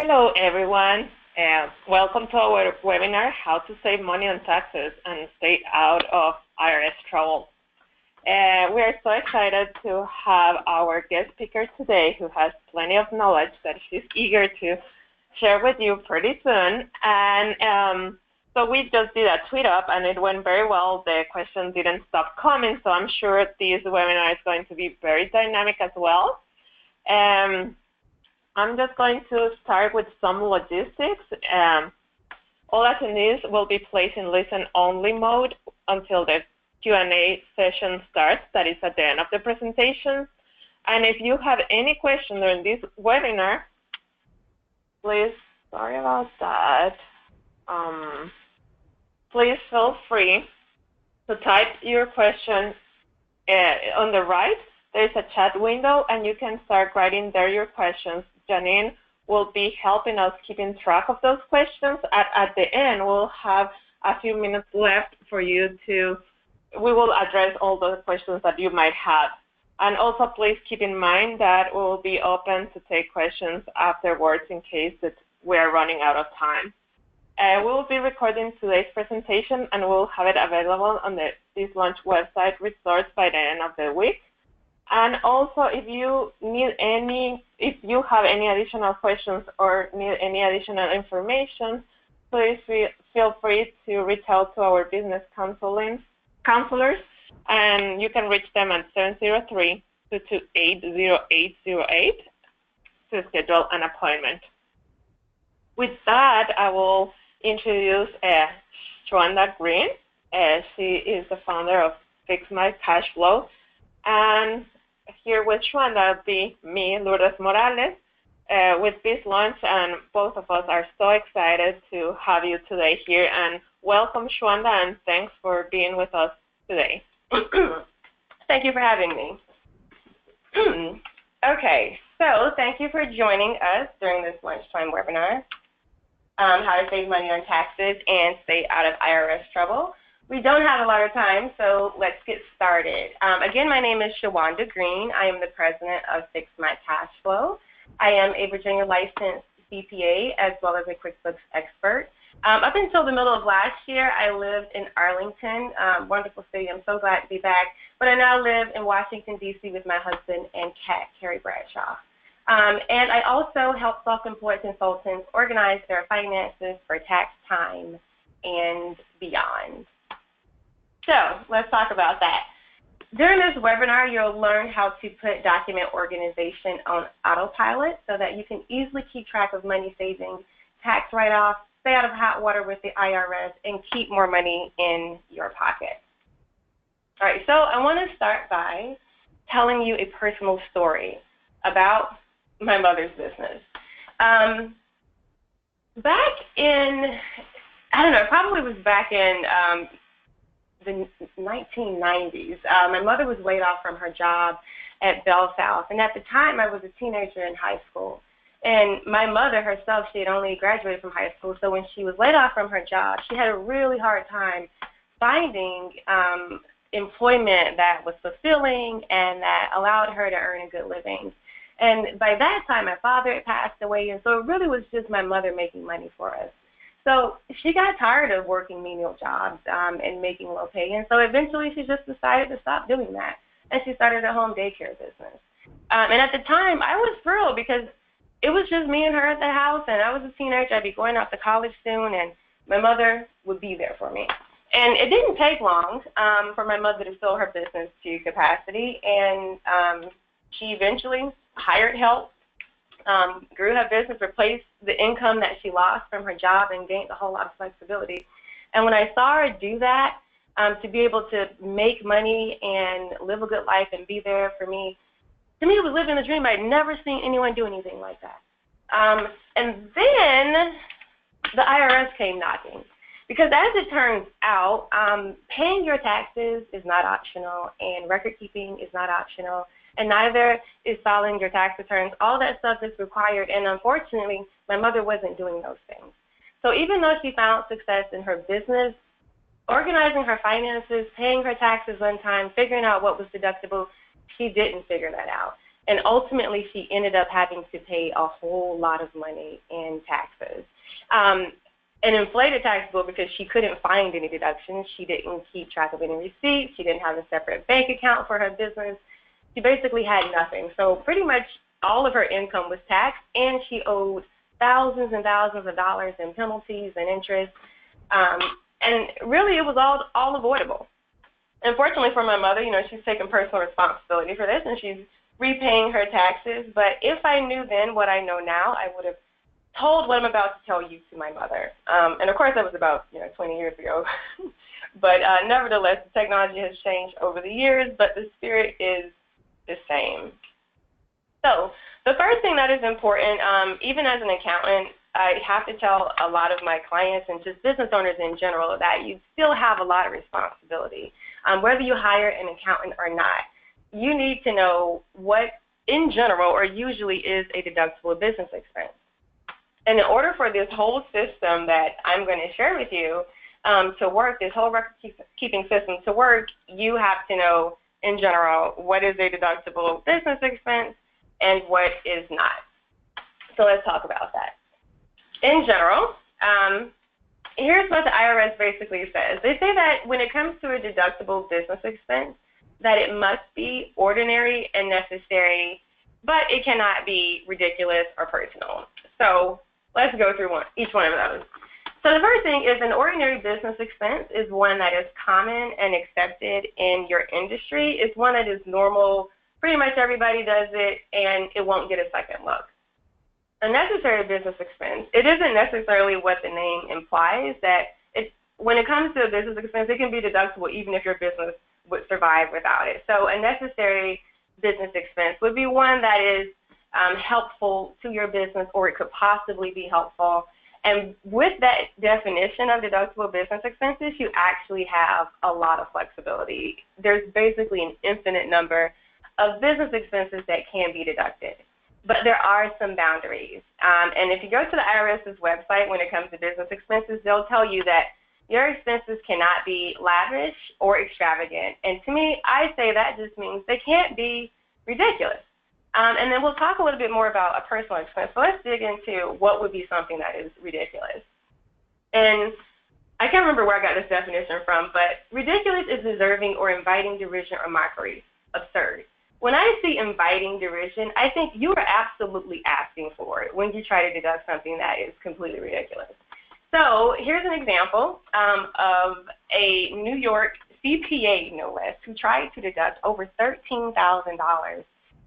Hello, everyone. Welcome to our webinar, How to Save Money on Taxes and Stay Out of IRS Trouble. We are so excited to have our guest speaker today who has plenty of knowledge that she's eager to share with you pretty soon. And so we just did a tweet up and it went very well. The questions didn't stop coming, so I'm sure this webinar is going to be very dynamic as well. I'm just going to start with some logistics. All attendees will be placed in listen-only mode until the Q&A session starts, that is at the end of the presentation. And if you have any questions during this webinar, please, sorry about that, please feel free to type your question on the right. There's a chat window, and you can start writing there your questions. Janine will be helping us keeping track of those questions. At the end, we'll have a few minutes left for you to, we will address all those questions that you might have. And also, please keep in mind that we will be open to take questions afterwards in case that we are running out of time. We will be recording today's presentation, and we'll have it available on the BizLunch website resource by the end of the week. And also, if you have any additional questions or need any additional information, please feel free to reach out to our business counselors, and you can reach them at 703-228-0808 to schedule an appointment. With that, I will introduce Shwanda Green. She is the founder of Fix My Cash Flow. And here with Shwanda will be me, Lourdes Morales, with BizLunch, and both of us are so excited to have you today here. And welcome, Shwanda, and thanks for being with us today. Thank you for having me. Okay, so thank you for joining us during this lunchtime webinar, How to Save Money on Taxes and Stay Out of IRS Trouble. We don't have a lot of time, so let's get started. Again, my name is Shwanda Green. I am the president of Fix My Cash Flow. I am a Virginia licensed CPA as well as a QuickBooks expert. Up until the middle of last year, I lived in Arlington, wonderful city. I'm so glad to be back. But I now live in Washington, D.C. with my husband and cat, Carrie Bradshaw. And I also help self-employed consultants organize their finances for tax time and beyond. So let's talk about that. During this webinar, you'll learn how to put document organization on autopilot so that you can easily keep track of money savings, tax write-offs, stay out of hot water with the IRS, and keep more money in your pocket. All right, so I want to start by telling you a personal story about my mother's business. Back in, I don't know, it probably was back in the 1990s. My mother was laid off from her job at Bell South, and at the time I was a teenager in high school. And my mother herself, she had only graduated from high school, so when she was laid off from her job, she had a really hard time finding employment that was fulfilling and that allowed her to earn a good living. And by that time, my father had passed away, and so it really was just my mother making money for us. So she got tired of working menial jobs and making low pay, and so eventually she just decided to stop doing that, and she started a home daycare business. And at the time, I was thrilled because it was just me and her at the house, and I was a teenager. I'd be going off to college soon, and my mother would be there for me. And it didn't take long for my mother to fill her business to capacity, and she eventually hired help, grew her business, replaced the income that she lost from her job, and gained a whole lot of flexibility. And when I saw her do that, to be able to make money and live a good life and be there for me, to me it was living a dream. I'd never seen anyone do anything like that. And then the IRS came knocking. Because as it turns out, paying your taxes is not optional, and record keeping is not optional, and neither is filing your tax returns. All that stuff is required, and unfortunately, my mother wasn't doing those things. So even though she found success in her business, organizing her finances, paying her taxes on time, figuring out what was deductible, she didn't figure that out. And ultimately, she ended up having to pay a whole lot of money in taxes. An inflated tax bill because she couldn't find any deductions. She didn't keep track of any receipts. She didn't have a separate bank account for her business. She basically had nothing. So pretty much all of her income was taxed, and she owed thousands and thousands of dollars in penalties and interest. And really, it was all avoidable. Unfortunately for my mother, she's taken personal responsibility for this, and she's repaying her taxes. But if I knew then what I know now, I would have told what I'm about to tell you to my mother. And of course, that was about 20 years ago. But nevertheless, the technology has changed over the years, but the spirit is the same. So the first thing that is important, even as an accountant, I have to tell a lot of my clients and just business owners in general that you still have a lot of responsibility. Whether you hire an accountant or not, you need to know what, in general, or usually is a deductible business expense. And in order for this whole system that I'm going to share with you to work, this whole record-keeping system to work, you have to know, in general, what is a deductible business expense and what is not. So let's talk about that. In general, here's what the IRS basically says. They say that when it comes to a deductible business expense, that it must be ordinary and necessary, but it cannot be ridiculous or personal. So let's go through each one of those. So the first thing is an ordinary business expense is one that is common and accepted in your industry. It's one that is normal. Pretty much everybody does it, and it won't get a second look. A necessary business expense, it isn't necessarily what the name implies, that when it comes to a business expense, it can be deductible even if your business would survive without it. So a necessary business expense would be one that is helpful to your business, or it could possibly be helpful. And with that definition of deductible business expenses, you actually have a lot of flexibility. There's basically an infinite number of business expenses that can be deducted. But there are some boundaries. And if you go to the IRS's website when it comes to business expenses, they'll tell you that your expenses cannot be lavish or extravagant. And to me, I say that just means they can't be ridiculous. And then we'll talk a little bit more about a personal expense. So let's dig into what would be something that is ridiculous. And I can't remember where I got this definition from, but ridiculous is deserving or inviting derision or mockery, absurd. When I see inviting derision, I think you are absolutely asking for it when you try to deduct something that is completely ridiculous. So here's an example of a New York CPA, no less, who tried to deduct over $13,000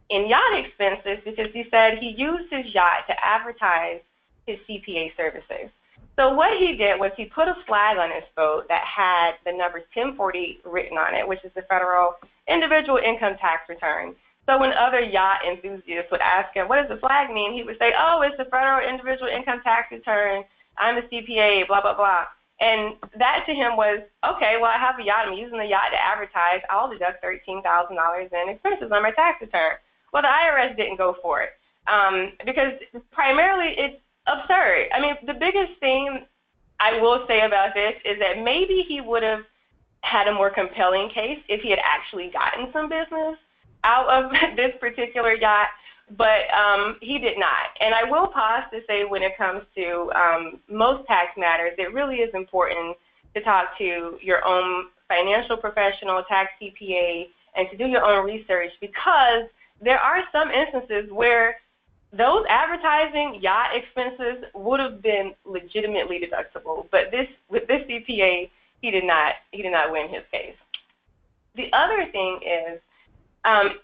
in yacht expenses because he said he used his yacht to advertise his CPA services. So what he did was he put a flag on his boat that had the number 1040 written on it, which is the federal individual income tax return. So when other yacht enthusiasts would ask him, what does the flag mean? He would say, oh, it's the federal individual income tax return. I'm a CPA, blah, blah, blah. And that to him was, okay, well, I have a yacht. I'm using the yacht to advertise. I'll deduct $13,000 in expenses on my tax return. Well, the IRS didn't go for it because primarily it's absurd. I mean, the biggest thing I will say about this is that maybe he would have had a more compelling case if he had actually gotten some business out of this particular yacht, but he did not. And I will pause to say when it comes to most tax matters, it really is important to talk to your own financial professional, tax CPA, and to do your own research, because there are some instances where those advertising yacht expenses would have been legitimately deductible, but with this CPA, he did not win his case. The other thing is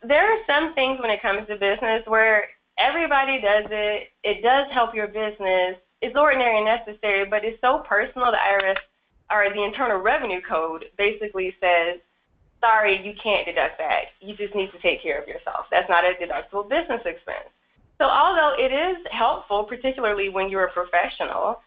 there are some things when it comes to business where everybody does it. It does help your business. It's ordinary and necessary, but it's so personal. The IRS or the Internal Revenue Code basically says, sorry, you can't deduct that. You just need to take care of yourself. That's not a deductible business expense. So although it is helpful, particularly when you're a professional,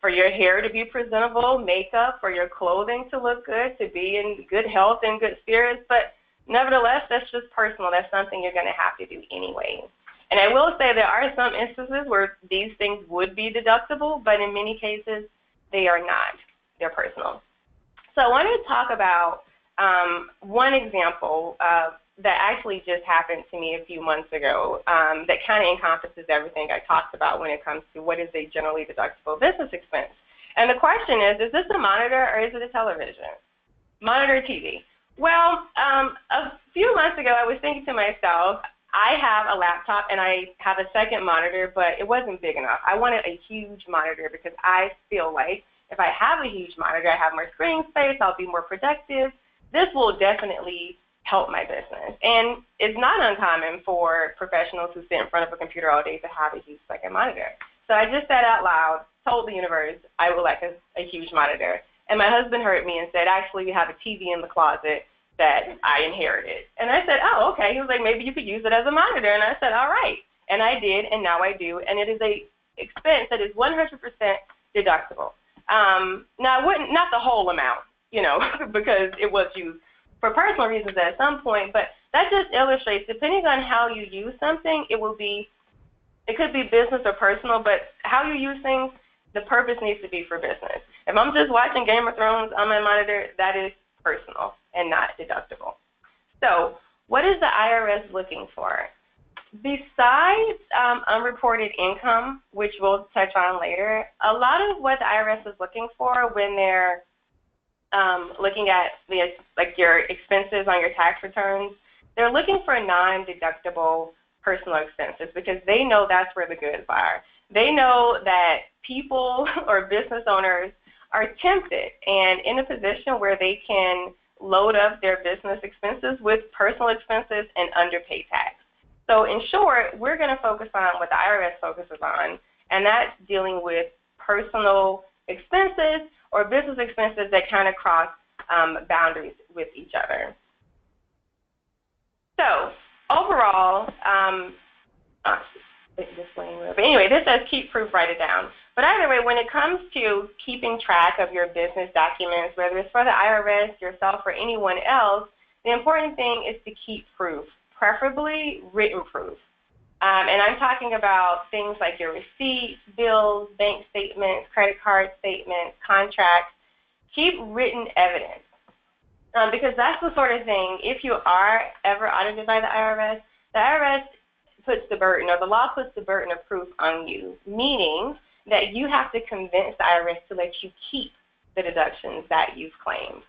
for your hair to be presentable, makeup, for your clothing to look good, to be in good health and good spirits, but nevertheless, that's just personal. That's something you're going to have to do anyway. And I will say there are some instances where these things would be deductible, but in many cases, they are not. They're personal. So I wanted to talk about one example of that actually just happened to me a few months ago that kind of encompasses everything I talked about when it comes to what is a generally deductible business expense. And the question is this a monitor or is it a television? Monitor TV. Well, a few months ago, I was thinking to myself, I have a laptop and I have a second monitor, but it wasn't big enough. I wanted a huge monitor because I feel like if I have a huge monitor, I have more screen space, I'll be more productive. This will definitely help my business. And it's not uncommon for professionals who sit in front of a computer all day to have a huge second monitor. So I just said out loud, told the universe, I would like a huge monitor. And my husband heard me and said, actually, we have a TV in the closet that I inherited. And I said, oh, okay. He was like, maybe you could use it as a monitor. And I said, all right. And I did, and now I do. And it is a expense that is 100% deductible. Now, I wouldn't, not the whole amount, because it was used for personal reasons at some point, but that just illustrates, depending on how you use something, it could be business or personal, but how you use things, the purpose needs to be for business. If I'm just watching Game of Thrones on my monitor, that is personal and not deductible. So what is the IRS looking for? Besides unreported income, which we'll touch on later, a lot of what the IRS is looking for when they're looking at your expenses on your tax returns, they're looking for non-deductible personal expenses because they know that's where the goods are. They know that people or business owners are tempted and in a position where they can load up their business expenses with personal expenses and underpay tax. So in short, we're going to focus on what the IRS focuses on, and that's dealing with personal expenses or business expenses that kind of cross boundaries with each other. So overall, but anyway, this says keep proof, write it down. But either way, when it comes to keeping track of your business documents, whether it's for the IRS, yourself, or anyone else, the important thing is to keep proof, preferably written proof. And I'm talking about things like your receipts, bills, bank statements, credit card statements, contracts. Keep written evidence because that's the sort of thing, if you are ever audited by the IRS puts the burden, or the law puts the burden of proof on you, meaning that you have to convince the IRS to let you keep the deductions that you've claimed.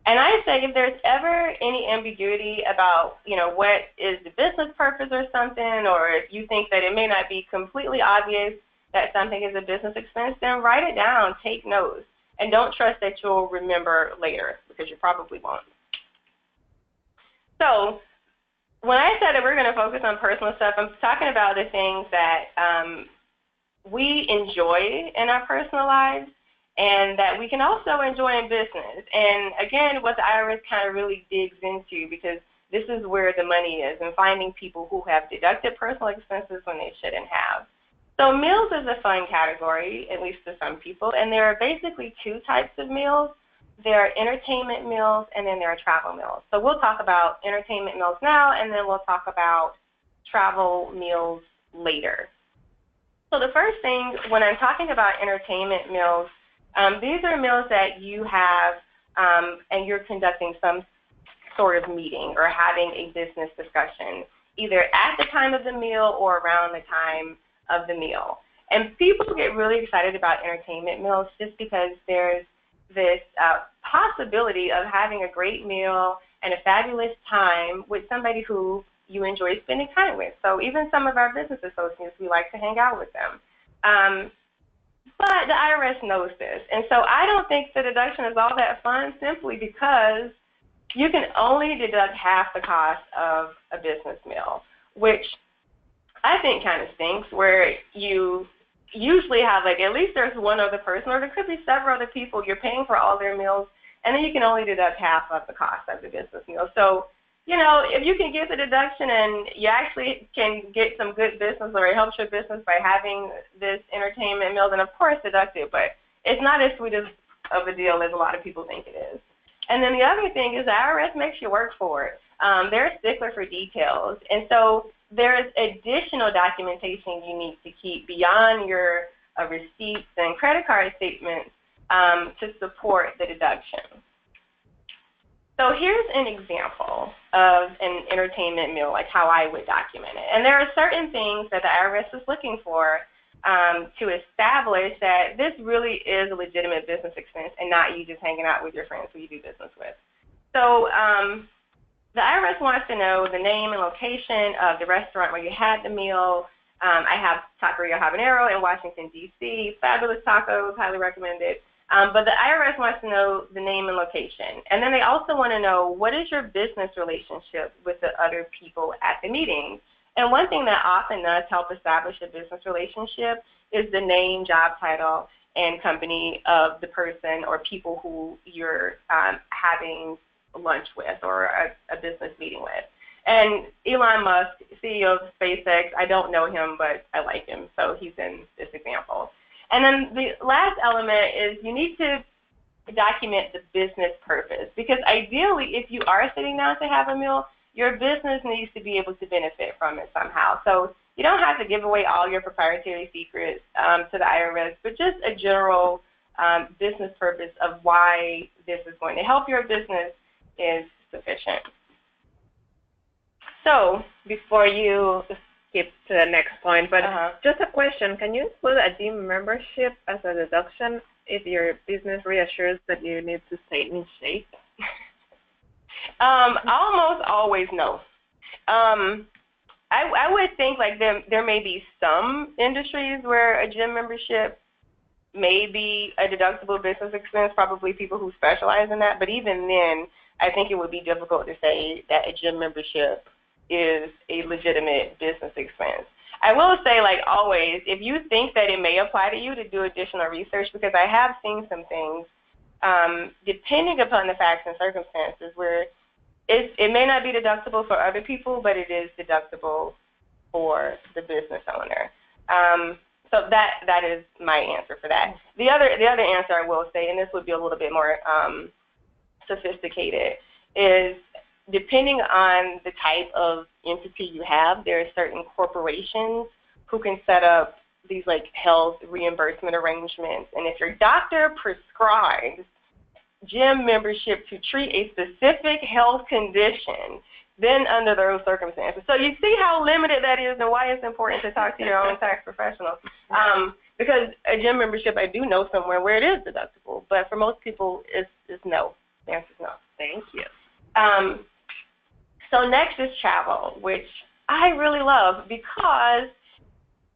And I say if there's ever any ambiguity about, what is the business purpose or something, or if you think that it may not be completely obvious that something is a business expense, then write it down, take notes, and don't trust that you'll remember later because you probably won't. So when I said that we're going to focus on personal stuff, I'm talking about the things that we enjoy in our personal lives and that we can also enjoy in business. And again, what the IRS kind of really digs into, because this is where the money is, and finding people who have deducted personal expenses when they shouldn't have. So meals is a fun category, at least to some people, and there are basically two types of meals. There are entertainment meals, and then there are travel meals. So we'll talk about entertainment meals now, and then we'll talk about travel meals later. So the first thing, when I'm talking about entertainment meals, these are meals that you have and you're conducting some sort of meeting or having a business discussion, either at the time of the meal or around the time of the meal. And people get really excited about entertainment meals just because there's this possibility of having a great meal and a fabulous time with somebody who you enjoy spending time with. So even some of our business associates, we like to hang out with them. But the IRS knows this. And so I don't think the deduction is all that fun simply because you can only deduct half the cost of a business meal, which I think kind of stinks, where you usually have at least there's one other person, or there could be several other people. You're paying for all their meals, and then you can only deduct half of the cost of the business meal. So, if you can get the deduction and you actually can get some good business, or it helps your business by having this entertainment meal, then of course deduct it. But it's not as sweet of a deal as a lot of people think it is. And then the other thing is the IRS makes you work for it. They're a stickler for details. And so there's additional documentation you need to keep beyond your receipts and credit card statements to support the deduction. So here's an example of an entertainment meal, like how I would document it. And there are certain things that the IRS is looking for to establish that this really is a legitimate business expense and not you just hanging out with your friends who you do business with. So the IRS wants to know the name and location of the restaurant where you had the meal. I have Taqueria Habanero in Washington, D.C. Fabulous tacos, highly recommended. But the IRS wants to know the name and location. And then they also want to know, what is your business relationship with the other people at the meeting? And one thing that often does help establish a business relationship is the name, job title, and company of the person or people who you're having lunch with or a business meeting with. And Elon Musk, CEO of SpaceX, I don't know him, but I like him, so he's in this example. And then the last element is you need to document the business purpose, because ideally, if you are sitting down to have a meal, your business needs to be able to benefit from it somehow. So you don't have to give away all your proprietary secrets to the IRS, but just a general business purpose of why this is going to help your business is sufficient. So before you skip to the next point, but just a question, can you include a gym membership as a deduction if your business reassures that you need to stay in shape? Almost always no. I would think like there may be some industries where a gym membership may be a deductible business expense, probably people who specialize in that, but even then, I think it would be difficult to say that a gym membership is a legitimate business expense. I will say, like always, if you think that it may apply to you, to do additional research, because I have seen some things, depending upon the facts and circumstances, where it may not be deductible for other people, but it is deductible for the business owner. So that is my answer for that. The other answer I will say, and this would be a little bit more sophisticated, is depending on the type of entity you have, there are certain corporations who can set up these like health reimbursement arrangements. And if your doctor prescribes gym membership to treat a specific health condition, then under those circumstances. So you see how limited that is and why it's important to talk to your own tax professional. Because a gym membership, I do know somewhere where it is deductible, but for most people, it's no. The answer is no. Thank you. So next is travel, which I really love because,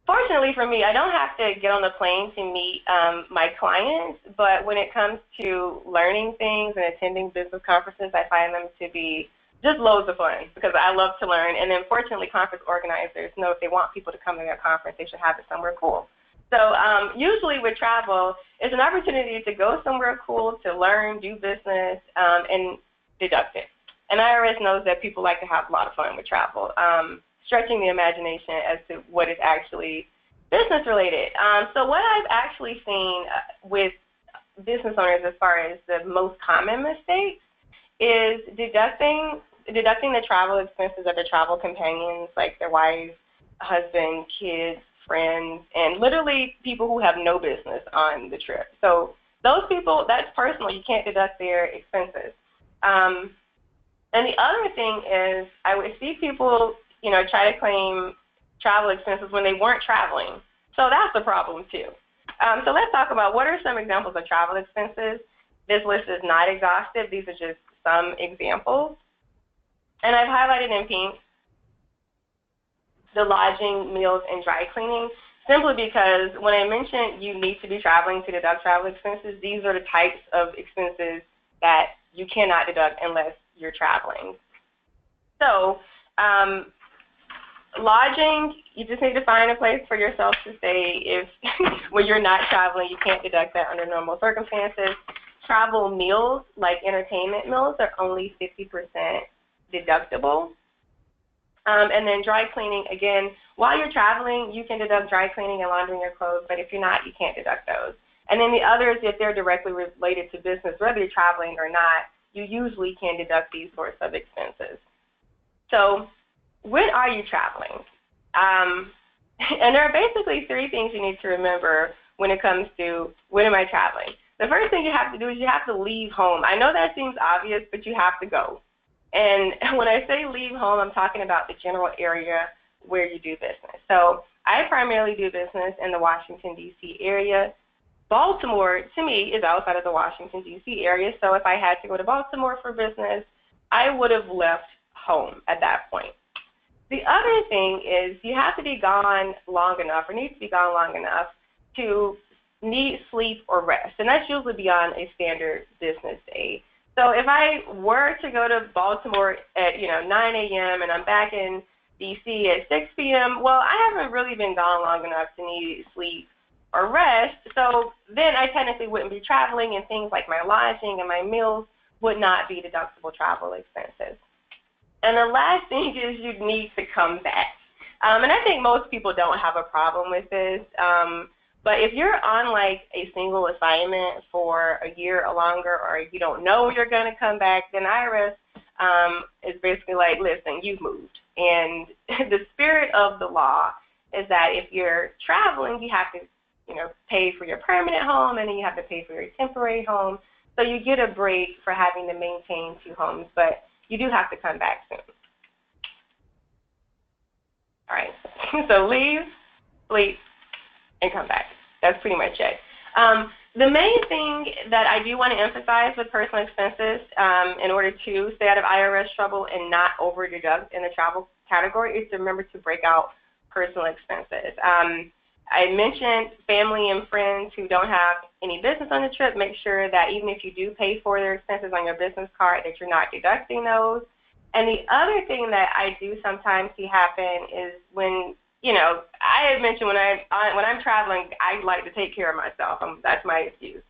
fortunately for me, I don't have to get on the plane to meet my clients, but when it comes to learning things and attending business conferences, I find them to be just loads of fun because I love to learn. And then fortunately, conference organizers know if they want people to come to their conference, they should have it somewhere cool. So usually with travel, it's an opportunity to go somewhere cool, to learn, do business, and deduct it. And IRS knows that people like to have a lot of fun with travel, stretching the imagination as to what is actually business related. So what I've actually seen with business owners as far as the most common mistakes is deducting the travel expenses of their travel companions, like their wives, husband, kids, friends, and literally people who have no business on the trip. So those people, that's personal. You can't deduct their expenses. And the other thing is I would see people, try to claim travel expenses when they weren't traveling. So that's a problem too. So let's talk about what are some examples of travel expenses. This list is not exhaustive. These are just some examples. And I've highlighted in pink the lodging, meals, and dry cleaning, simply because when I mentioned you need to be traveling to deduct travel expenses, these are the types of expenses that you cannot deduct unless you're traveling. So lodging, you just need to find a place for yourself to stay. If when you're not traveling, you can't deduct that under normal circumstances. Travel meals, like entertainment meals, are only 50% deductible. And then dry cleaning, again, while you're traveling, you can deduct dry cleaning and laundering your clothes, but if you're not, you can't deduct those. And then the others, if they're directly related to business, whether you're traveling or not, you usually can deduct these sorts of expenses. So when are you traveling? And there are basically three things you need to remember when it comes to when am I traveling. the first thing you have to do is you have to leave home. I know that seems obvious, but you have to go. And when I say leave home, I'm talking about the general area where you do business. So I primarily do business in the Washington, D.C. area. Baltimore, to me, is outside of the Washington, D.C. area. So if I had to go to Baltimore for business, I would have left home at that point. The other thing is you have to be gone long enough, or need to be gone long enough, to need sleep or rest. And that's usually beyond a standard business day. So if I were to go to Baltimore at 9 a.m. and I'm back in D.C. at 6 p.m., well, I haven't really been gone long enough to need sleep or rest. So then I technically wouldn't be traveling, and things like my lodging and my meals would not be deductible travel expenses. And the last thing is you need to come back. And I think most people don't have a problem with this. But if you're on like a single assignment for a year or longer, or you don't know when you're going to come back, then IRS is basically like, listen, you've moved. And the spirit of the law is that if you're traveling, you have to, pay for your permanent home, and then you have to pay for your temporary home. So you get a break for having to maintain two homes, but you do have to come back soon. All right. So leave, sleep, and come back. That's pretty much it. The main thing that I do want to emphasize with personal expenses in order to stay out of IRS trouble and not over-deduct in the travel category is to remember to break out personal expenses. I mentioned family and friends who don't have any business on the trip. Make sure that even if you do pay for their expenses on your business card, that you're not deducting those. And the other thing that I do sometimes see happen is when I had mentioned when I'm traveling, I like to take care of myself. That's my excuse.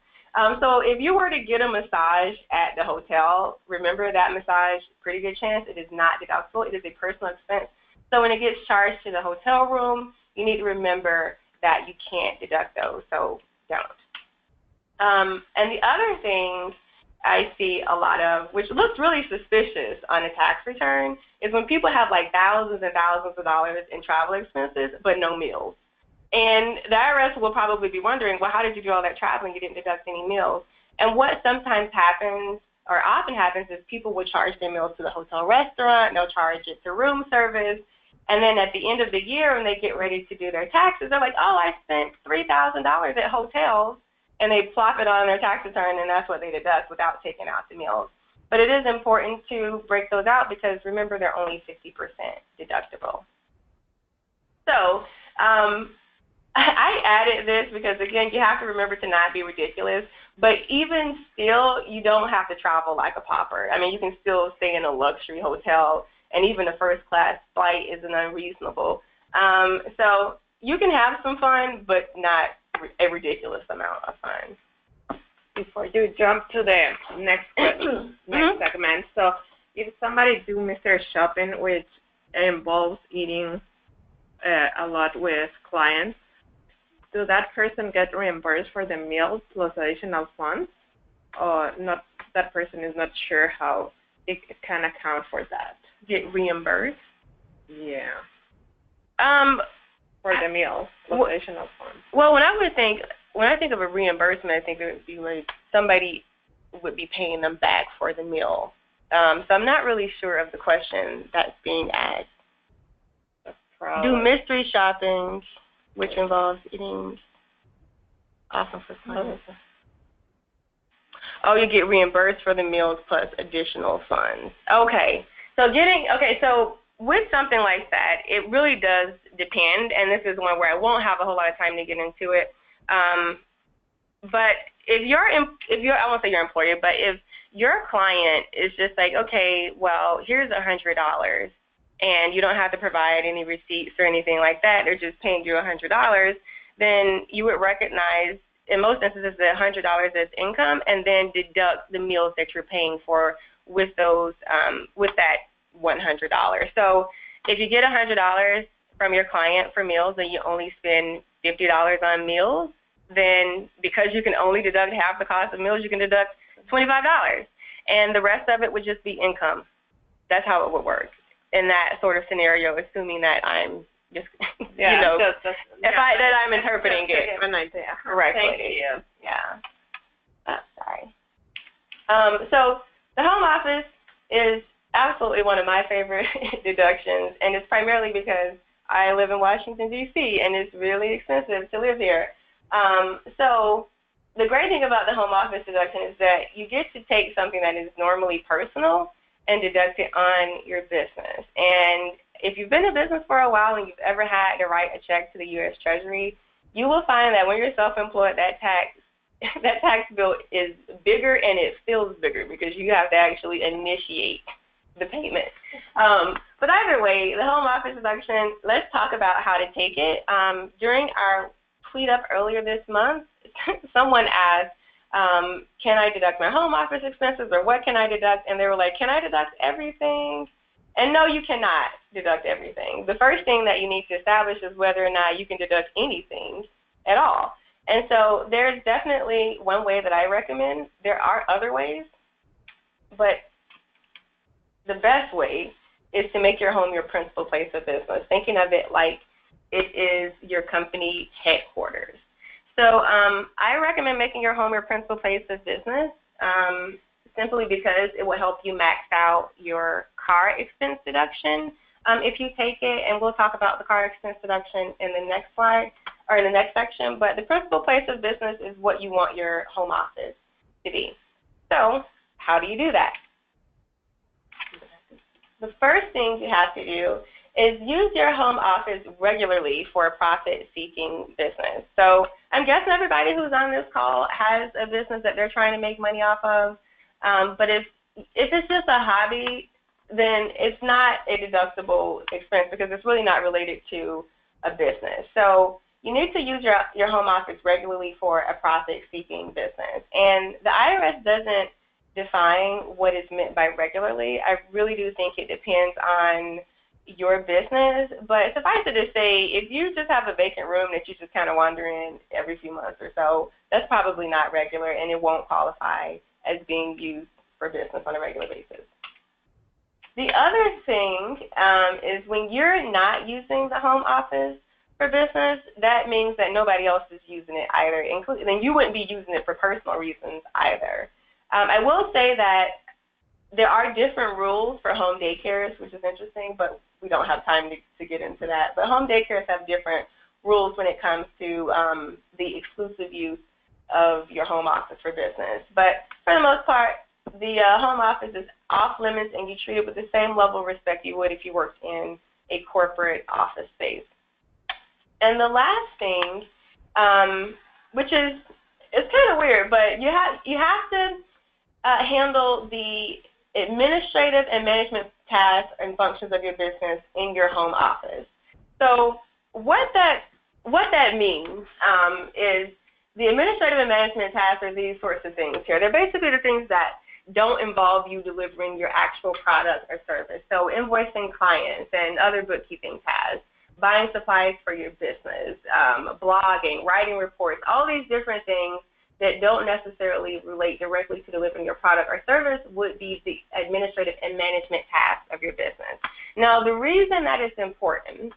So if you were to get a massage at the hotel, remember that massage, pretty good chance it is not deductible. It is a personal expense. So when it gets charged to the hotel room, you need to remember that you can't deduct those, so don't. And the other thing I see a lot of, which looks really suspicious on a tax return, is when people have like thousands and thousands of dollars in travel expenses, but no meals. And the IRS will probably be wondering, well, how did you do all that traveling? You didn't deduct any meals. And what sometimes happens, or often happens, is people will charge their meals to the hotel restaurant, they'll charge it to room service, and then at the end of the year when they get ready to do their taxes, they're like, oh, I spent $3,000 at hotels. And they plop it on their tax return, and that's what they deduct without taking out the meals. But it is important to break those out because, remember, they're only 50% deductible. So I added this because, again, you have to remember to not be ridiculous. But even still, you don't have to travel like a pauper. I mean, you can still stay in a luxury hotel, and even a first-class flight isn't unreasonable. So you can have some fun, but not a ridiculous amount of fun. Before you jump to the next segment, so if somebody do miss their shopping, which involves eating a lot with clients, does that person get reimbursed for the meals plus additional funds? Or not? That person is not sure how it can account for that. Get reimbursed? Yeah. For the meals plus additional funds. Well, when I think of a reimbursement, I think it would be like somebody would be paying them back for the meal. So I'm not really sure of the question that's being asked. Do mystery shopping, which involves eating often for clients. Oh, you get reimbursed for the meals plus additional funds. Okay. So with something like that, it really does depend, and this is one where I won't have a whole lot of time to get into it. But if I won't say your employer, but if your client is just like, okay, well, here's $100, and you don't have to provide any receipts or anything like that, they're just paying you $100, then you would recognize, in most instances, the $100 as income, and then deduct the meals that you're paying for with those, with that $100. So if you get $100 from your client for meals and you only spend $50 on meals, then because you can only deduct half the cost of meals, you can deduct $25. And the rest of it would just be income. That's how it would work in that sort of scenario, assuming that I'm just, that I'm interpreting it an idea correctly. Thank you. Yeah. So the home office is absolutely one of my favorite deductions, and it's primarily because I live in Washington, D.C., and it's really expensive to live here. So the great thing about the home office deduction is that you get to take something that is normally personal and deduct it on your business. And if you've been in business for a while and you've ever had to write a check to the U.S. Treasury, you will find that when you're self-employed, that tax bill is bigger and it feels bigger because you have to actually initiate the payment. But either way, the home office deduction, let's talk about how to take it. During our tweet up earlier this month, someone asked, can I deduct my home office expenses, or what can I deduct? And they were like, can I deduct everything? And no, you cannot deduct everything. The first thing that you need to establish is whether or not you can deduct anything at all. And so there's definitely one way that I recommend. There are other ways, but the best way is to make your home your principal place of business, thinking of it like it is your company headquarters. So I recommend making your home your principal place of business simply because it will help you max out your car expense deduction if you take it, and we'll talk about the car expense deduction in the next slide or in the next section. But the principal place of business is what you want your home office to be. So how do you do that? The first thing you have to do is use your home office regularly for a profit-seeking business. So I'm guessing everybody who's on this call has a business that they're trying to make money off of. But if it's just a hobby, then it's not a deductible expense because it's really not related to a business. So you need to use your home office regularly for a profit-seeking business. And the IRS doesn't define what is meant by regularly. I really do think it depends on your business, but suffice it to say, if you just have a vacant room that you just kind of wander in every few months or so, that's probably not regular, and it won't qualify as being used for business on a regular basis. The other thing is when you're not using the home office for business, that means that nobody else is using it either, and you wouldn't be using it for personal reasons either. I will say that there are different rules for home daycares, which is interesting, but we don't have time to get into that. But home daycares have different rules when it comes to the exclusive use of your home office for business. But for the most part, the home office is off limits, and you treat it with the same level of respect you would if you worked in a corporate office space. And the last thing, which is it's kind of weird, but you have to handle the administrative and management tasks and functions of your business in your home office. So what that means is the administrative and management tasks are these sorts of things here. They're basically the things that don't involve you delivering your actual product or service. So invoicing clients and other bookkeeping tasks, buying supplies for your business, blogging, writing reports, all these different things that don't necessarily relate directly to delivering your product or service would be the administrative and management tasks of your business. Now, the reason that is important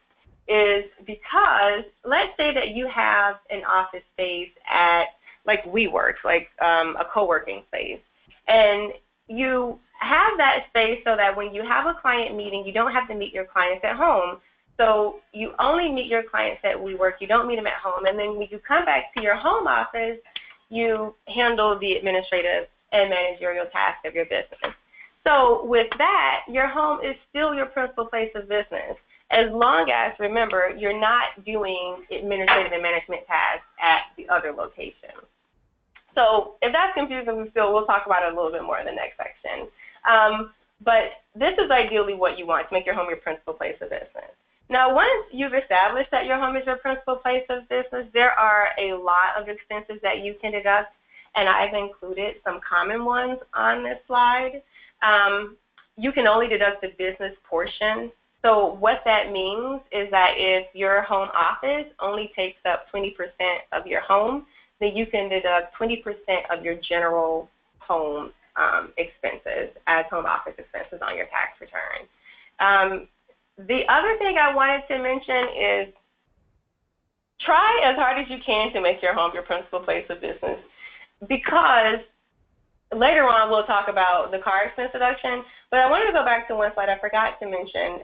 is because let's say that you have an office space at like WeWork, like a co-working space, and you have that space so that when you have a client meeting, you don't have to meet your clients at home. So you only meet your clients at WeWork, you don't meet them at home, and then when you come back to your home office, you handle the administrative and managerial tasks of your business. So with that, your home is still your principal place of business, as long as, remember, you're not doing administrative and management tasks at the other location. So if that's confusing, we'll talk about it a little bit more in the next section. But this is ideally what you want, to make your home your principal place of business. Now, once you've established that your home is your principal place of business, there are a lot of expenses that you can deduct, and I've included some common ones on this slide. You can only deduct the business portion. So what that means is that if your home office only takes up 20% of your home, then you can deduct 20% of your general home expenses as home office expenses on your tax return. The other thing I wanted to mention is try as hard as you can to make your home your principal place of business, because later on we'll talk about the car expense deduction, but I wanted to go back to one slide I forgot to mention.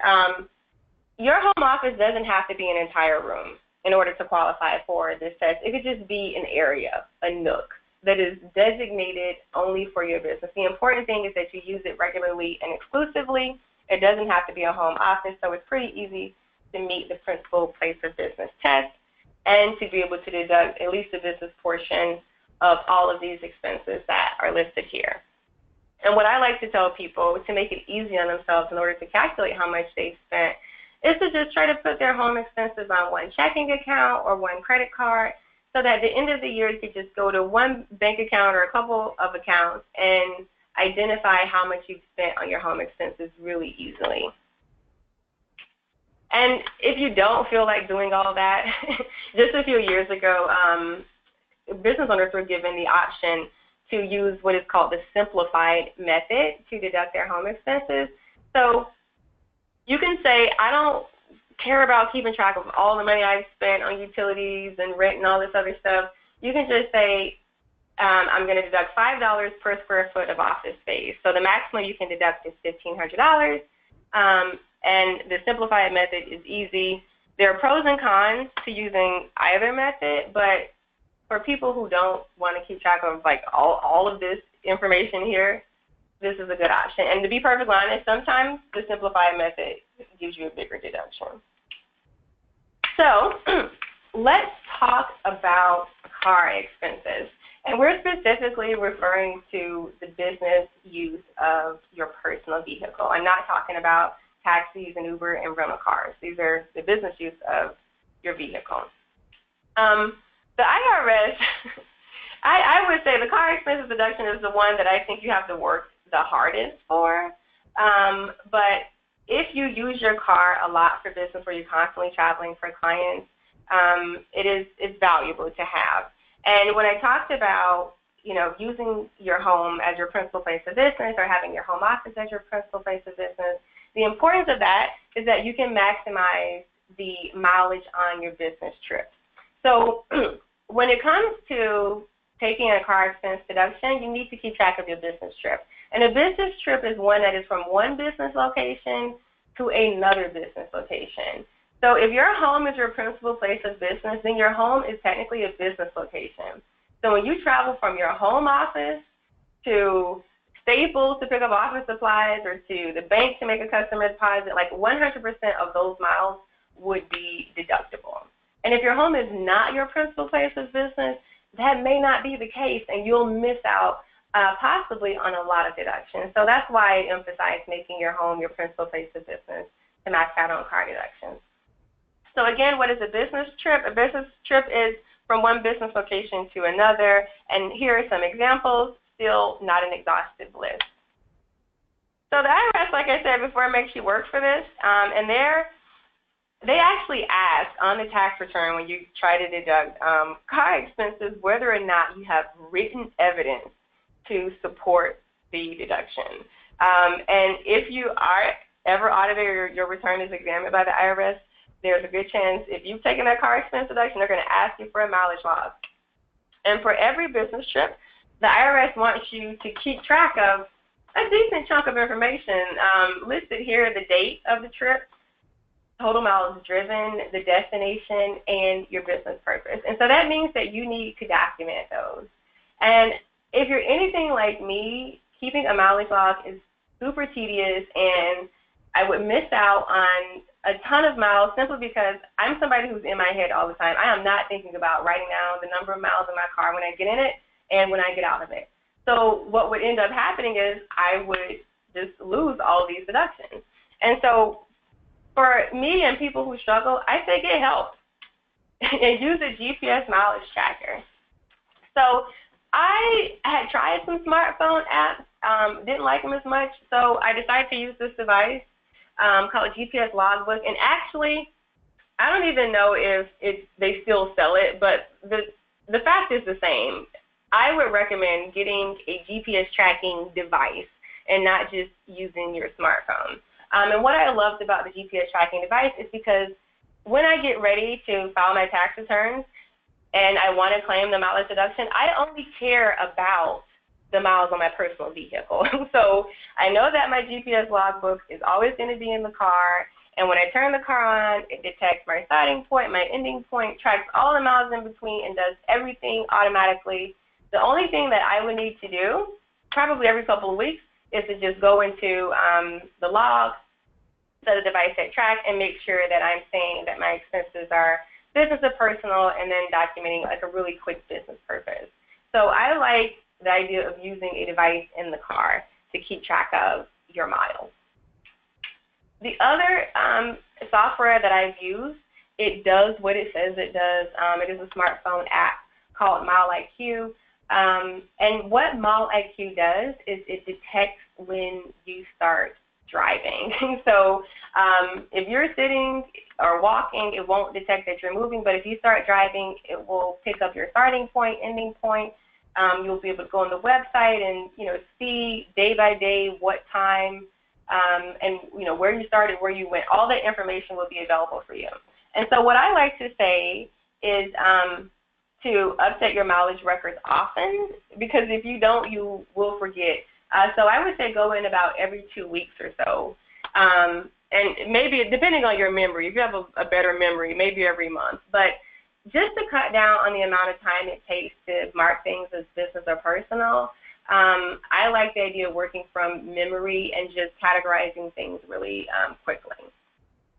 Your home office doesn't have to be an entire room in order to qualify for this test. It could just be an area, a nook, that is designated only for your business. The important thing is that you use it regularly and exclusively. It doesn't have to be a home office, so it's pretty easy to meet the principal place of business test and to be able to deduct at least the business portion of all of these expenses that are listed here. And what I like to tell people to make it easy on themselves in order to calculate how much they've spent is to just try to put their home expenses on one checking account or one credit card, so that at the end of the year you could just go to one bank account or a couple of accounts and identify how much you've spent on your home expenses really easily. And if you don't feel like doing all that, just a few years ago, business owners were given the option to use what is called the simplified method to deduct their home expenses. So you can say, I don't care about keeping track of all the money I've spent on utilities and rent and all this other stuff. You can just say, I'm going to deduct $5 per square foot of office space. So the maximum you can deduct is $1,500. And the simplified method is easy. There are pros and cons to using either method, but for people who don't want to keep track of like all of this information here, this is a good option. And to be perfectly honest, sometimes the simplified method gives you a bigger deduction. So let's talk about car expenses. And we're specifically referring to the business use of your personal vehicle. I'm not talking about taxis and Uber and rental cars. These are the business use of your vehicle. The IRS, I would say the car expenses deduction is the one that I think you have to work the hardest for. But if you use your car a lot for business, where you're constantly traveling for clients, it's valuable to have. And when I talked about, using your home as your principal place of business or having your home office as your principal place of business, the importance of that is that you can maximize the mileage on your business trips. So when it comes to taking a car expense deduction, you need to keep track of your business trip. And a business trip is one that is from one business location to another business location. So if your home is your principal place of business, then your home is technically a business location. So when you travel from your home office to Staples to pick up office supplies or to the bank to make a customer deposit, like 100% of those miles would be deductible. And if your home is not your principal place of business, that may not be the case, and you'll miss out possibly on a lot of deductions. So that's why I emphasize making your home your principal place of business to max out on car deductions. So again, what is a business trip? A business trip is from one business location to another, and here are some examples, still not an exhaustive list. So the IRS, like I said before, makes you work for this, and they actually ask on the tax return when you try to deduct car expenses whether or not you have written evidence to support the deduction. And if you are ever audited or your return is examined by the IRS, there's a good chance if you've taken that car expense deduction, they're going to ask you for a mileage log. And for every business trip, the IRS wants you to keep track of a decent chunk of information. Listed here, the date of the trip, total miles driven, the destination, and your business purpose. And so that means that you need to document those. And if you're anything like me, keeping a mileage log is super tedious, and I would miss out on a ton of miles simply because I'm somebody who's in my head all the time. I am not thinking about writing down the number of miles in my car when I get in it and when I get out of it. So what would end up happening is I would just lose all of these deductions. And so for me and people who struggle, I say get help and use a GPS mileage tracker. So I had tried some smartphone apps, didn't like them as much, so I decided to use this device called GPS Logbook. And actually, I don't even know if they still sell it, but the fact is the same. I would recommend getting a GPS tracking device and not just using your smartphone. And what I loved about the GPS tracking device is because when I get ready to file my tax returns and I want to claim the mileage deduction, I only care about the miles on my personal vehicle. So I know that my GPS logbook is always going to be in the car, and when I turn the car on, it detects my starting point, my ending point, tracks all the miles in between, and does everything automatically. The only thing that I would need to do, probably every couple of weeks, is to just go into the log, set a device at track, and make sure that I'm saying that my expenses are business or personal, and then documenting like a really quick business purpose. So I like the idea of using a device in the car to keep track of your miles. The other software that I've used, it does what it says it does. It is a smartphone app called MileIQ. And what MileIQ does is it detects when you start driving. So if you're sitting or walking, it won't detect that you're moving, but if you start driving, it will pick up your starting point, ending point. You'll be able to go on the website and see day by day what time and where you started, where you went. All that information will be available for you. And so what I like to say is to update your mileage records often, because if you don't, you will forget. So I would say go in about every 2 weeks or so. And maybe, depending on your memory, if you have a better memory, maybe every month. But just to cut down on the amount of time it takes to mark things as business or personal, I like the idea of working from memory and just categorizing things really quickly.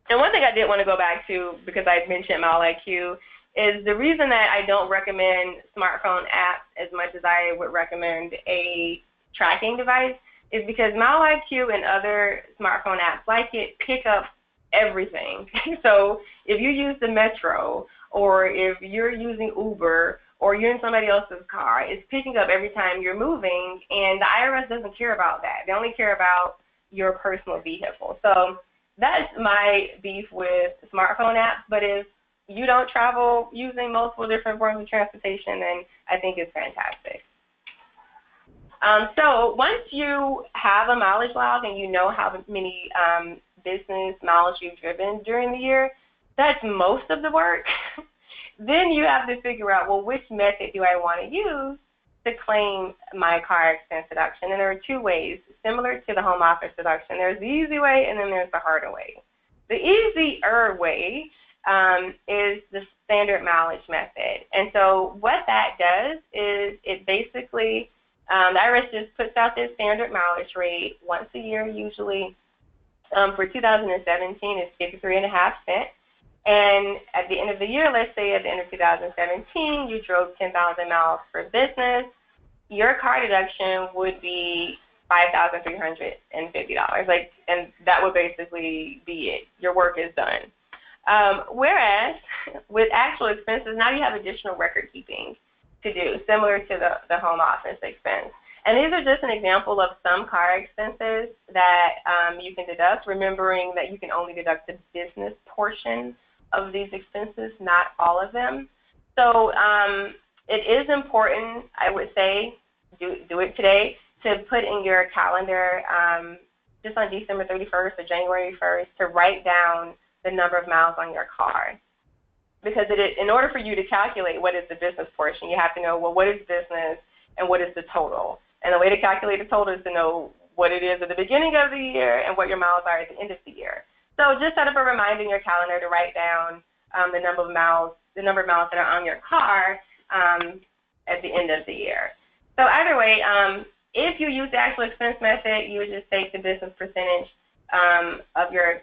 And one thing I did want to go back to, because I mentioned MileIQ, is the reason that I don't recommend smartphone apps as much as I would recommend a tracking device is because MileIQ and other smartphone apps like it pick up everything. So if you use the Metro, or if you're using Uber, or you're in somebody else's car, it's picking up every time you're moving, and the IRS doesn't care about that. They only care about your personal vehicle. So that's my beef with smartphone apps, but if you don't travel using multiple different forms of transportation, then I think it's fantastic. So once you have a mileage log and you know how many business miles you've driven during the year, that's most of the work. Then you have to figure out, well, which method do I want to use to claim my car expense deduction? And there are two ways, similar to the home office deduction. There's the easy way, and then there's the harder way. The easier way is the standard mileage method. And so what that does is it basically, the IRS just puts out this standard mileage rate once a year usually. For 2017, it's 53.5 cents. And at the end of the year, let's say at the end of 2017, you drove 10,000 miles for business, your car deduction would be $5,350. And that would basically be it. Your work is done. Whereas with actual expenses, now you have additional record keeping to do, similar to the home office expense. And these are just an example of some car expenses that you can deduct, remembering that you can only deduct the business portion of these expenses, not all of them. So it is important, I would say, do it today, to put in your calendar just on December 31st or January 1st to write down the number of miles on your car. Because in order for you to calculate what is the business portion, you have to know, well, what is business and what is the total? And the way to calculate the total is to know what it is at the beginning of the year and what your miles are at the end of the year. So just set up a reminder in your calendar to write down the number of miles that are on your car at the end of the year. So either way, if you use the actual expense method, you would just take the business percentage of your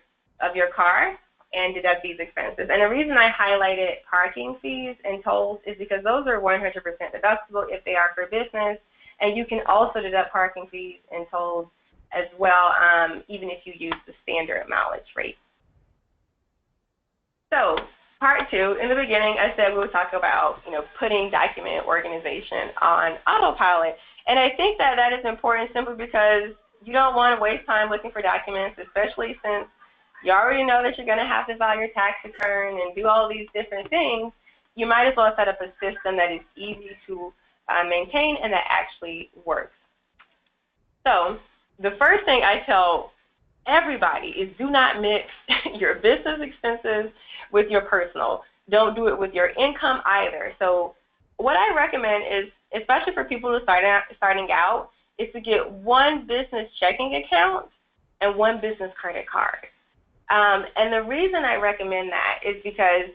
car and deduct these expenses. And the reason I highlighted parking fees and tolls is because those are 100% deductible if they are for business, and you can also deduct parking fees and tolls as well, even if you use the standard mileage rate. So part two, in the beginning, I said we would talk about putting document organization on autopilot, and I think that is important simply because you don't want to waste time looking for documents, especially since you already know that you're going to have to file your tax return and do all these different things. You might as well set up a system that is easy to maintain and that actually works. So the first thing I tell everybody is do not mix your business expenses with your personal. Don't do it with your income either. So what I recommend is especially for people who are starting out, is to get one business checking account and one business credit card. And the reason I recommend that is because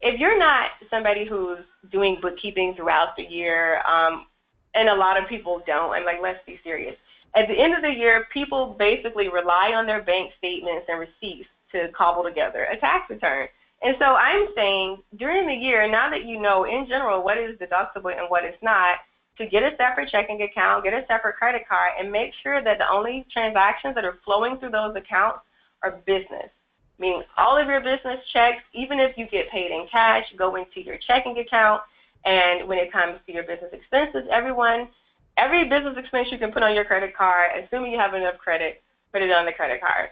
if you're not somebody who's doing bookkeeping throughout the year, and a lot of people don't, and like, let's be serious. At the end of the year, people basically rely on their bank statements and receipts to cobble together a tax return. And so I'm saying during the year, now that you know in general what is deductible and what is not, to get a separate checking account, get a separate credit card, and make sure that the only transactions that are flowing through those accounts are business. Meaning all of your business checks, even if you get paid in cash, go into your checking account. And when it comes to your business expenses, every business expense you can put on your credit card, assuming you have enough credit, put it on the credit card.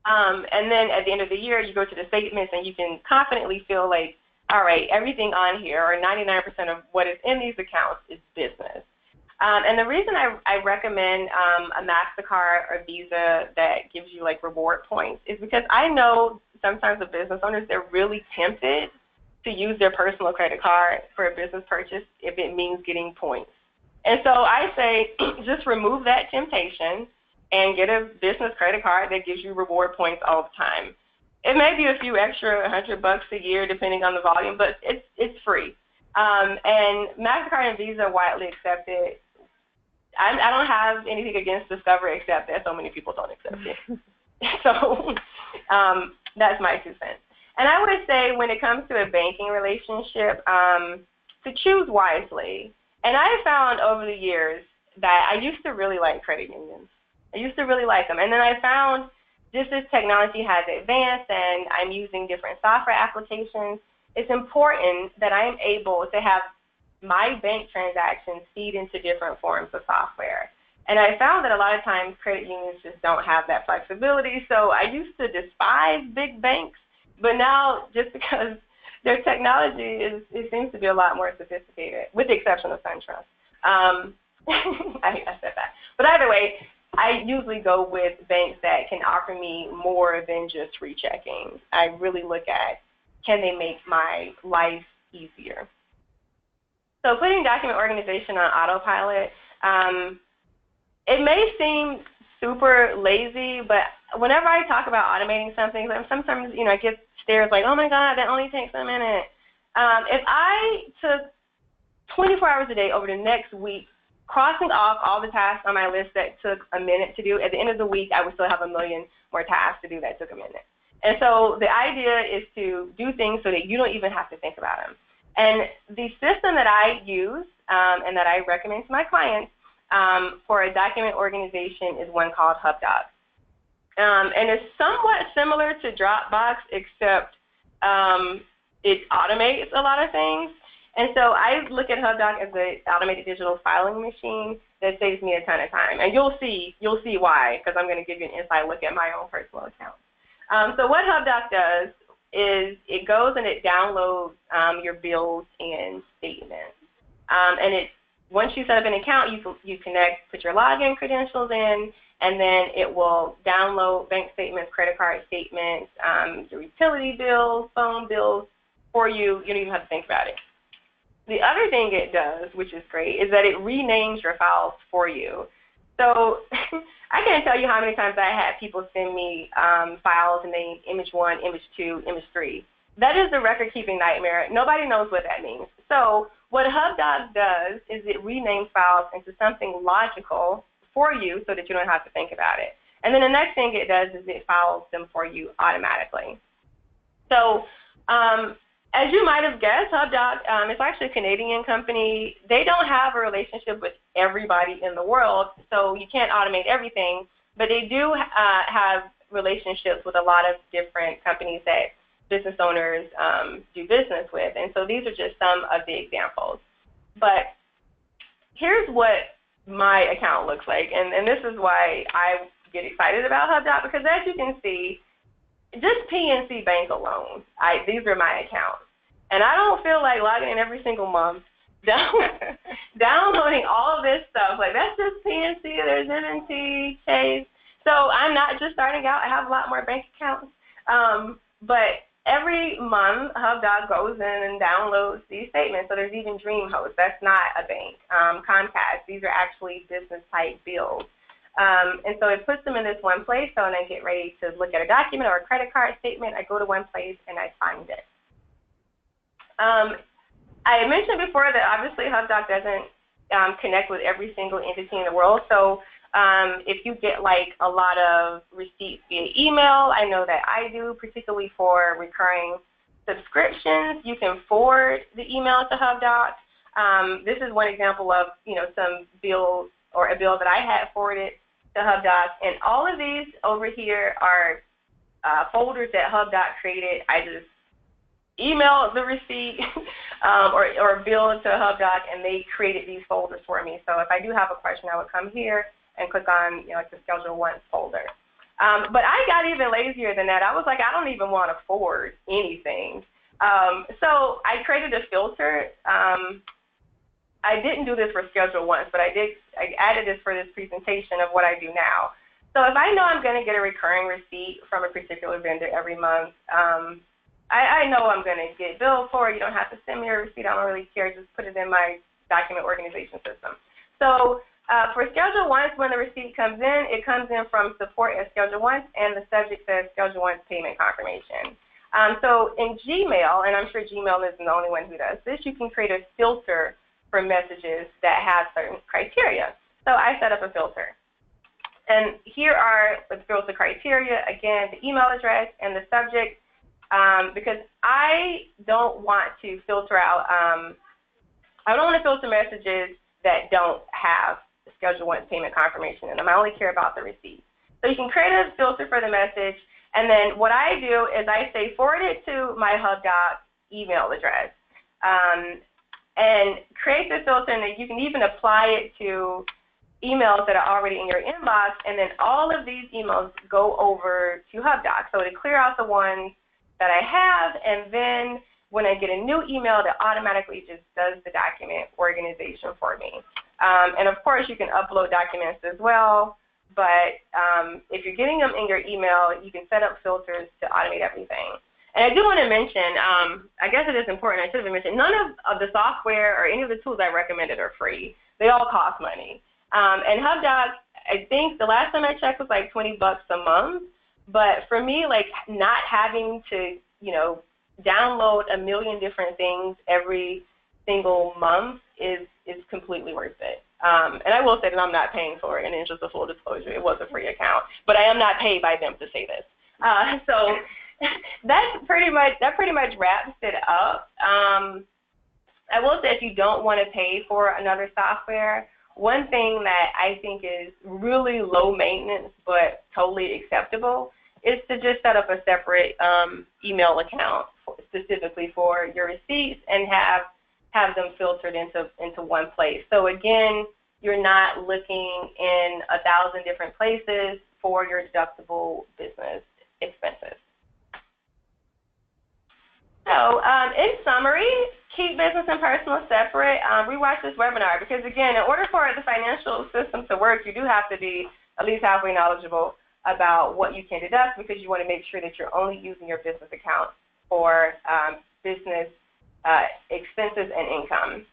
And then at the end of the year, you go to the statements and you can confidently feel like, all right, everything on here, or 99% of what is in these accounts, is business. And the reason I recommend a MasterCard or Visa that gives you like reward points is because I know sometimes the business owners, they're really tempted to use their personal credit card for a business purchase if it means getting points. And so I say just remove that temptation and get a business credit card that gives you reward points all the time. It may be a few extra $100 a year depending on the volume, but it's free. And MasterCard and Visa are widely accepted. I don't have anything against Discover except that so many people don't accept it. So that's my 2 cents. And I would say when it comes to a banking relationship, to choose wisely. And I found over the years that I used to really like credit unions. I used to really like them. And then I found just as technology has advanced and I'm using different software applications, it's important that I'm able to have my bank transactions feed into different forms of software. And I found that a lot of times credit unions just don't have that flexibility. So I used to despise big banks, but now just because their technology it seems to be a lot more sophisticated, with the exception of SunTrust. I said that. But either way, I usually go with banks that can offer me more than just free checking. I really look at, can they make my life easier? So putting document organization on autopilot, it may seem super lazy, but whenever I talk about automating something, sometimes, I get stares like, oh my God, that only takes a minute. If I took 24 hours a day over the next week, crossing off all the tasks on my list that took a minute to do, at the end of the week, I would still have a million more tasks to do that took a minute. And so the idea is to do things so that you don't even have to think about them. And the system that I use and that I recommend to my clients for a document organization is one called HubDoc. And it's somewhat similar to Dropbox, except it automates a lot of things. And so I look at HubDoc as an automated digital filing machine that saves me a ton of time. And you'll see why, because I'm going to give you an inside look at my own personal account. So what HubDoc does is it goes and it downloads your bills and statements. And once you set up an account, you connect, put your login credentials in, and then it will download bank statements, credit card statements, your utility bills, phone bills for you. You don't even have to think about it. The other thing it does, which is great, is that it renames your files for you. So I can't tell you how many times I had people send me files and they image 1, image 2, image 3. That is a record-keeping nightmare. Nobody knows what that means. So what HubDoc does is it renames files into something logical for you so that you don't have to think about it. And then the next thing it does is it files them for you automatically. So as you might have guessed, HubDoc is actually a Canadian company. They don't have a relationship with everybody in the world, so you can't automate everything, but they do have relationships with a lot of different companies that business owners do business with, and so these are just some of the examples. But here's what my account looks like, and this is why I get excited about HubDoc, because as you can see, just PNC Bank alone, these are my accounts. And I don't feel like logging in every single month, downloading all of this stuff. Like, that's just PNC, there's M&T, Chase. So I'm not just starting out. I have a lot more bank accounts. But every month, HubDoc goes in and downloads these statements. So there's even DreamHost. That's not a bank. Comcast, these are actually business-type bills. And so it puts them in this one place. So when I get ready to look at a document or a credit card statement, I go to one place and I find it. I mentioned before that obviously HubDoc doesn't connect with every single entity in the world. So if you get like a lot of receipts via email, I know that I do, particularly for recurring subscriptions, you can forward the email to HubDoc. This is one example of, some bills or a bill that I had forwarded to HubDoc. And all of these over here are folders that HubDoc created. I just emailed the receipt or bill to HubDoc, and they created these folders for me. So if I do have a question, I would come here and click on like the Schedule Once folder. But I got even lazier than that. I was like, I don't even want to forward anything. So I created a filter. I didn't do this for Schedule Once, but I added this for this presentation of what I do now. So if I know I'm going to get a recurring receipt from a particular vendor every month, I know I'm going to get billed for it. You don't have to send me a receipt. I don't really care. Just put it in my document organization system. So for Schedule Once, when the receipt comes in, it comes in from support at Schedule Once, and the subject says Schedule Once payment confirmation. So in Gmail, and I'm sure Gmail isn't the only one who does this, you can create a filter for messages that have certain criteria. So I set up a filter. And here are the filter criteria. Again, the email address and the subject. Because I don't want to filter out, I don't want to filter messages that don't have the Schedule Once payment confirmation in them. I only care about the receipt. So you can create a filter for the message, and then what I do is I say forward it to my HubDoc email address, and create the filter, and then you can even apply it to emails that are already in your inbox, and then all of these emails go over to HubDoc. So to clear out the ones that I have, and then when I get a new email, that automatically just does the document organization for me. And of course, you can upload documents as well, but if you're getting them in your email, you can set up filters to automate everything. And I do want to mention, I guess it is important, I should have mentioned, none of the software or any of the tools I recommended are free. They all cost money. And HubDoc, I think the last time I checked was like $20 a month. But for me, like not having to, download a million different things every single month is completely worth it. And I will say that I'm not paying for it, and it's just a full disclosure. It was a free account, but I am not paid by them to say this. So that pretty much wraps it up. I will say if you don't want to pay for another software, one thing that I think is really low maintenance but totally acceptable is to just set up a separate email account specifically for your receipts and have them filtered into one place. So again, you're not looking in 1,000 different places for your deductible business expenses. So in summary, keep business and personal separate. Rewatch this webinar because, again, in order for the financial system to work, you do have to be at least halfway knowledgeable about what you can deduct because you want to make sure that you're only using your business account for business expenses and income.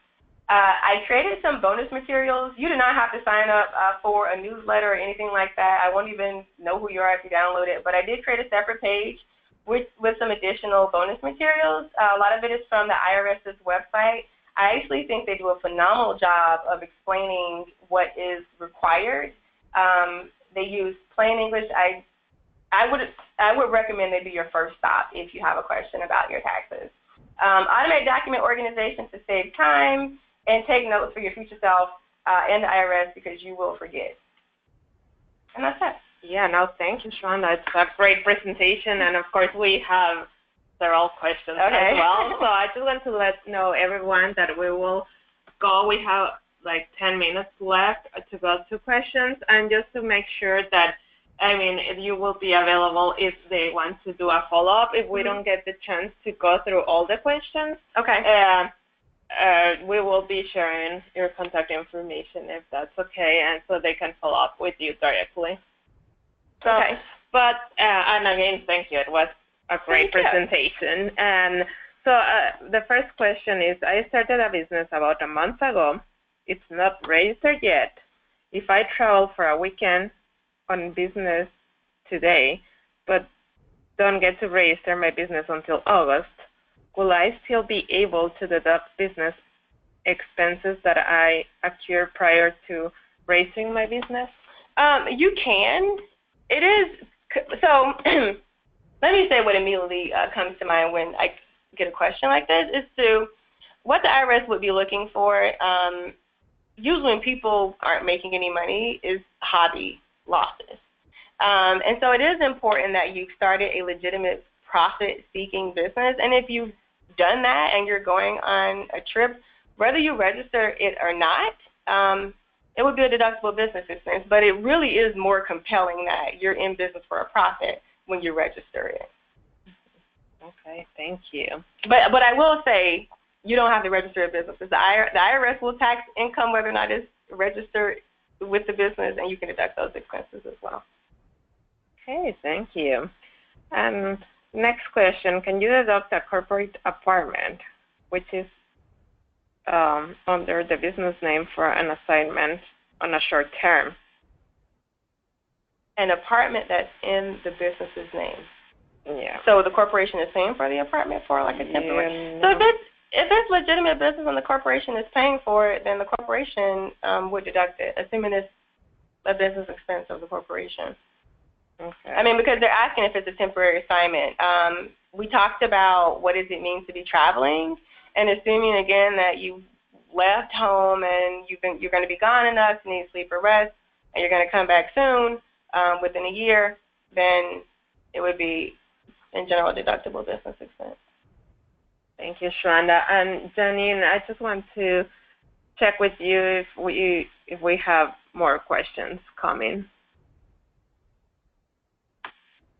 I created some bonus materials. You do not have to sign up for a newsletter or anything like that. I won't even know who you are if you download it, but I did create a separate page with some additional bonus materials. A lot of it is from the IRS's website. I actually think they do a phenomenal job of explaining what is required. They use plain English. I would recommend they be your first stop if you have a question about your taxes. Automate document organization to save time and take notes for your future self and the IRS because you will forget. And that's it. Yeah, no, thank you, Shonda. It's a great presentation, and of course we have several questions as well. So I just want to let everyone that we will go. We have like 10 minutes left to go to questions, and just to make sure that, if you will be available if they want to do a follow-up, if we don't get the chance to go through all the questions. Okay. We will be sharing your contact information if that's okay, and so they can follow up with you directly. So, okay. But, and again, thank you. It was a great presentation. And so the first question is, I started a business about a month ago. It's not registered yet. If I travel for a weekend on business today, but don't get to register my business until August, will I still be able to deduct business expenses that I accrued prior to raising my business? You can. It is, so let me say what immediately comes to mind when I get a question like this is to what the IRS would be looking for. Usually when people aren't making any money is hobby losses. And so it is important that you've started a legitimate profit-seeking business. And if you've done that and you're going on a trip, whether you register it or not, it would be a deductible business expense. But it really is more compelling that you're in business for a profit when you register it. Okay, thank you. But I will say you don't have to register a business. The IRS will tax income whether or not it's registered with the business, and you can deduct those expenses as well. Okay, thank you. And next question, can you deduct a corporate apartment, which is under the business name for an assignment on a short term? An apartment that's in the business's name. Yeah. So the corporation is paying for the apartment for like a temporary. Yeah. So if it's legitimate business and the corporation is paying for it, then the corporation would deduct it, assuming it's a business expense of the corporation. Okay. I mean, because they're asking if it's a temporary assignment. We talked about what does it mean to be traveling, and assuming again that you left home and you're going to be gone enough, you need sleep or rest, and you're going to come back soon within a year, then it would be in general deductible business expense. Thank you, Shwanda. And Janine, I just want to check with you if we have more questions coming.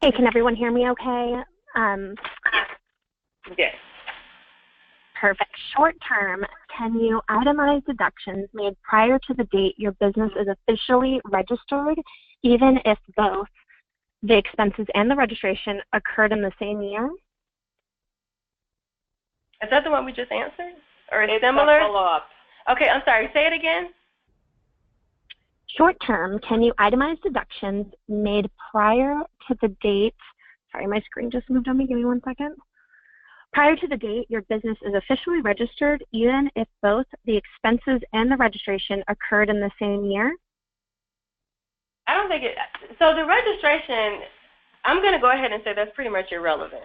Hey, can everyone hear me okay? Yes. Perfect. Short term, can you itemize deductions made prior to the date your business is officially registered, even if both the expenses and the registration occurred in the same year? Is that the one we just answered? Or It's similar? a follow-up. Okay, I'm sorry. Say it again. Short term, can you itemize deductions made prior to the date? Sorry, my screen just moved on me. Give me 1 second. Prior to the date your business is officially registered, even if both the expenses and the registration occurred in the same year? I don't think it. So the registration, I'm going to go ahead and say that's pretty much irrelevant.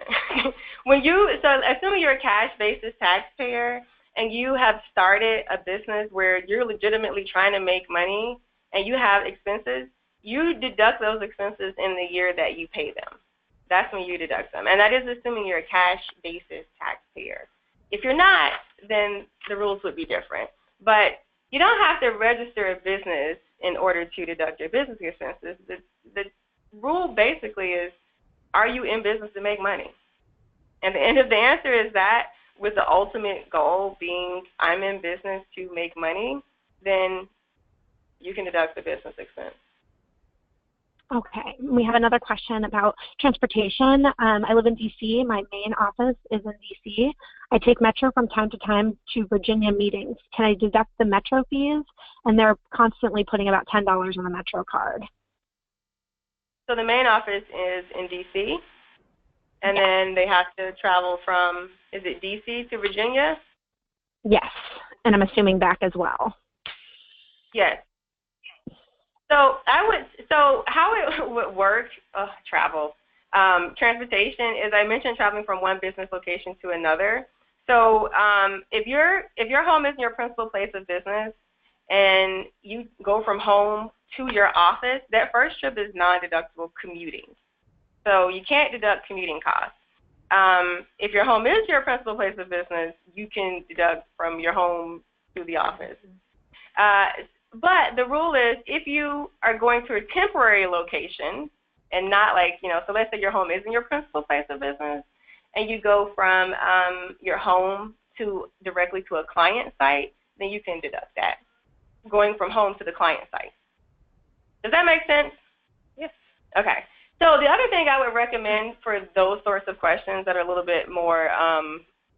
So assuming you're a cash basis taxpayer and you have started a business where you're legitimately trying to make money and you have expenses, you deduct those expenses in the year that you pay them. That's when you deduct them. And that is assuming you're a cash basis taxpayer. If you're not, then the rules would be different. But you don't have to register a business in order to deduct your business expenses. The rule basically is, are you in business to make money? And if the answer is that, with the ultimate goal being I'm in business to make money, then you can deduct the business expense. Okay. We have another question about transportation. I live in D.C. My main office is in D.C. I take Metro from time to time to Virginia meetings. Can I deduct the Metro fees? And they're constantly putting about $10 on the Metro card. So the main office is in D.C., and then they have to travel from, is it D.C. to Virginia? Yes, and I'm assuming back as well. Yes. So how it would work, travel, transportation is, I mentioned traveling from one business location to another. So if your home is your principal place of business and you go from home to your office, that first trip is non-deductible commuting. So you can't deduct commuting costs. If your home is your principal place of business, you can deduct from your home to the office. But the rule is if you are going to a temporary location and not so let's say your home isn't your principal place of business and you go from your home directly to a client site, then you can deduct that, going from home to the client site. Does that make sense? Yes. Okay. So the other thing I would recommend for those sorts of questions that are a little bit more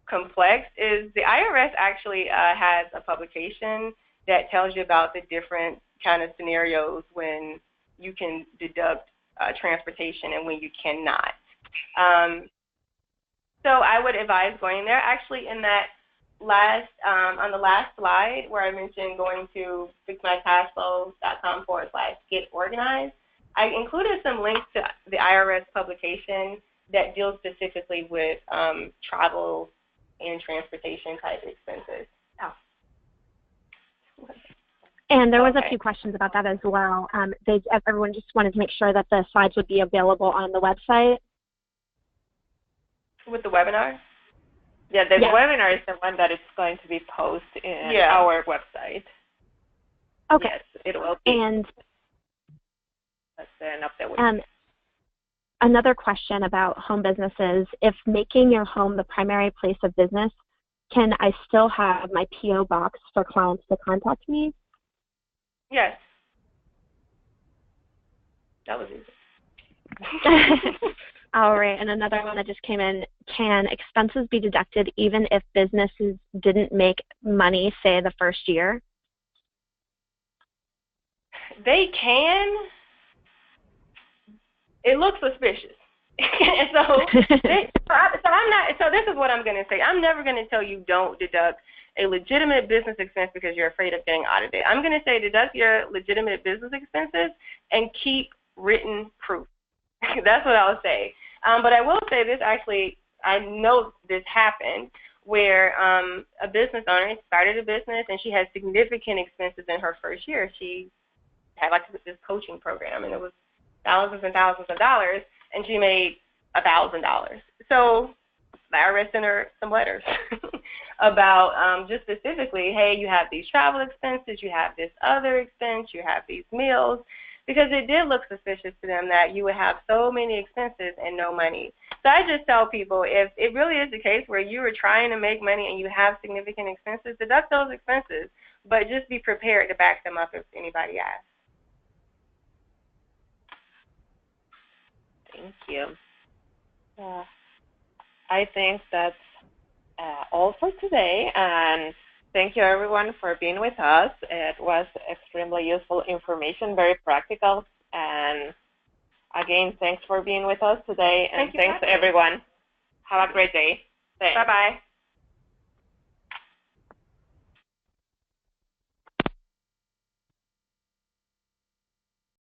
complex is the IRS actually has a publication that tells you about the different kind of scenarios when you can deduct transportation and when you cannot. So I would advise going there. Actually, in that last on the last slide where I mentioned going to fixmycashflow.com/get-organized, I included some links to the IRS publication that deals specifically with travel and transportation type expenses. Oh. And there was a few questions about that as well. Everyone just wanted to make sure that the slides would be available on the website. With the webinar? Yeah, the webinar is the one that is going to be posted in our website. Okay. Yes, it will be. And that's enough that we another question about home businesses. If making your home the primary place of business, can I still have my P.O. box for clients to contact me? Yes. That was easy. All right, and another one that just came in, can expenses be deducted even if businesses didn't make money, say, the first year? They can. It looks suspicious. And so this is what I'm going to say. I'm never going to tell you don't deduct a legitimate business expense because you're afraid of getting audited. I'm going to say deduct your legitimate business expenses and keep written proof. That's what I'll say. But I will say this actually, I know this happened where a business owner started a business and she had significant expenses in her first year. She had like this coaching program and it was thousands and thousands of dollars and she made $1,000. So the IRS sent her some letters about just specifically, hey, you have these travel expenses, you have this other expense, you have these meals. Because it did look suspicious to them that you would have so many expenses and no money. So I just tell people, if it really is the case where you are trying to make money and you have significant expenses, deduct those expenses, but just be prepared to back them up if anybody asks. Thank you. I think that's all for today, and thank you everyone for being with us. It was extremely useful information, very practical, and again, thanks for being with us today, and thanks everyone. Have a great day. Thanks. Bye-bye.